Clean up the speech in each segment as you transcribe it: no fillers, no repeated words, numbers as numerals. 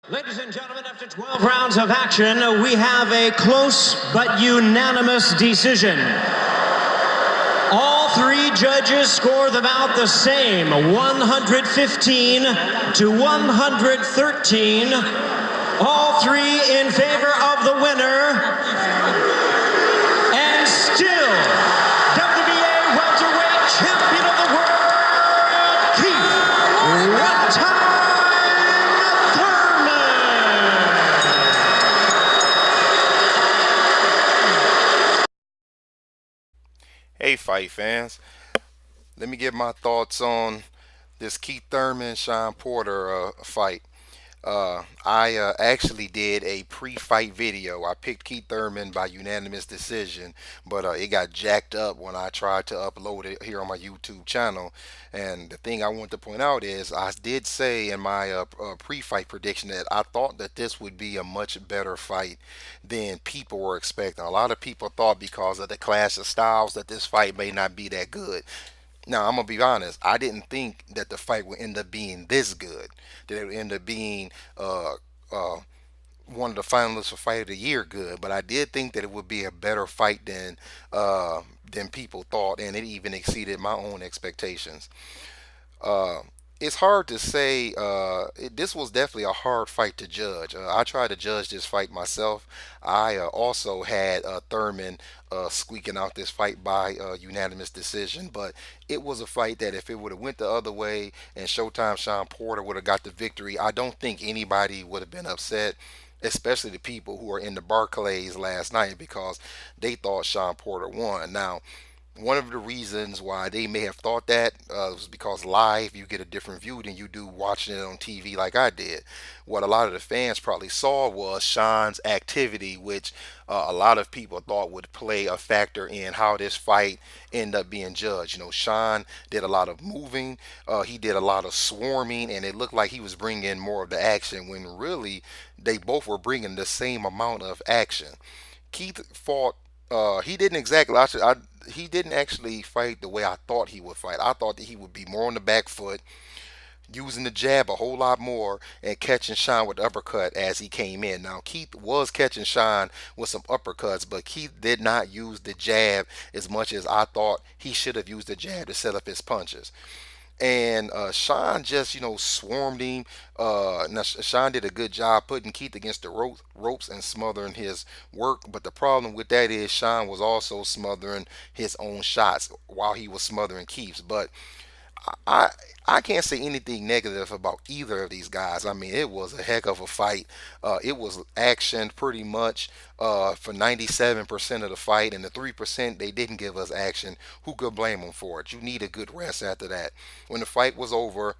Ladies and gentlemen, after 12 rounds of action, we have a close but unanimous decision. All three judges score the bout the same, 115 to 113. All three in favor of the winner. And still, WBA welterweight champion of the world, Keith One-Time Thurman. Hey, fight fans. Let me give my thoughts on this Keith Thurman Shawn Porter fight. I actually did a pre-fight video. I picked Keith Thurman by unanimous decision, but it got jacked up when I tried to upload it here on my YouTube channel. And the thing I want to point out is I did say in my pre-fight prediction that I thought that this would be a much better fight than people were expecting. A lot of people thought because of the clash of styles that this fight may not be that good. Now, I'm gonna be honest. I didn't think that the fight would end up being this good. That it would end up being uh, one of the finalists for Fight of the Year good. But I did think that it would be a better fight than people thought, and it even exceeded my own expectations. Uh, it's hard to say. This was definitely a hard fight to judge. I tried to judge this fight myself. I also had Thurman squeaking out this fight by unanimous decision, but it was a fight that if it would have went the other way and Showtime Shawn Porter would have got the victory, I don't think anybody would have been upset. Especially the people who were in the Barclays last night because they thought Shawn Porter won. Now, one of the reasons why they may have thought that was because live you get a different view than you do watching it on TV like I did. What a lot of the fans probably saw was Sean's activity, which a lot of people thought would play a factor in how this fight ended up being judged. You know, Sean did a lot of moving, he did a lot of swarming, and it looked like he was bringing more of the action when really they both were bringing the same amount of action. Keith fought. He didn't exactly. He didn't actually fight the way I thought he would fight. I thought that he would be more on the back foot, using the jab a whole lot more, and catching Sean with the uppercut as he came in. Now Keith was catching Sean with some uppercuts, but Keith did not use the jab as much as I thought he should have used the jab to set up his punches. And Sean just swarmed him. Now Sean did a good job putting Keith against the ropes and smothering his work. But the problem with that is Sean was also smothering his own shots while he was smothering Keith's. But I I can't say anything negative about either of these guys. I mean, it was a heck of a fight. It was action pretty much for 97% of the fight, and the 3% they didn't give us action. Who could blame them for it? You need a good rest after that. When the fight was over,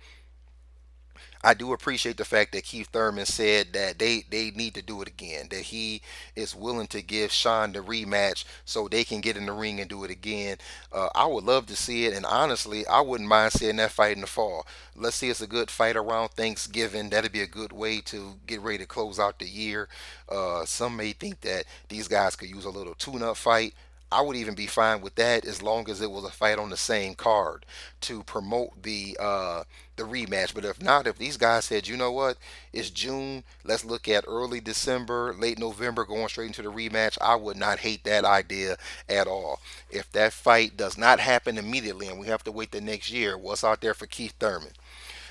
I do appreciate the fact that Keith Thurman said that they need to do it again. That he is willing to give Shawn the rematch so they can get in the ring and do it again. I would love to see it, and honestly, I wouldn't mind seeing that fight in the fall. Let's see, it's a good fight around Thanksgiving. That'd be a good way to get ready to close out the year. Some may think that these guys could use a little tune-up fight. I would even be fine with that as long as it was a fight on the same card to promote the rematch. But if not, if these guys said, you know what, it's June, let's look at early December, late November, going straight into the rematch, I would not hate that idea at all. If that fight does not happen immediately and we have to wait the next year, what's out there for Keith Thurman?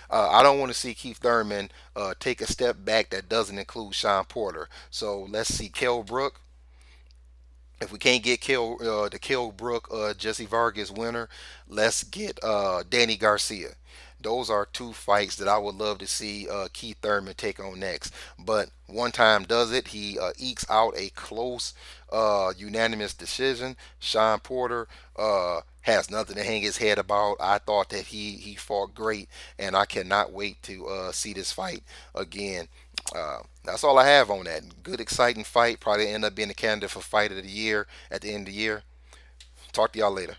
I don't want to see Keith Thurman take a step back that doesn't include Shawn Porter. So let's see Kell Brook. If we can't get the Kell Brook Jesse Vargas winner, let's get Danny Garcia. Those are two fights that I would love to see Keith Thurman take on next. But one time does it. He ekes out a close, unanimous decision. Shawn Porter has nothing to hang his head about. I thought that he fought great, and I cannot wait to see this fight again. That's all I have on that. Good, exciting fight. Probably end up being a candidate for fight of the year at the end of the year. Talk to y'all later.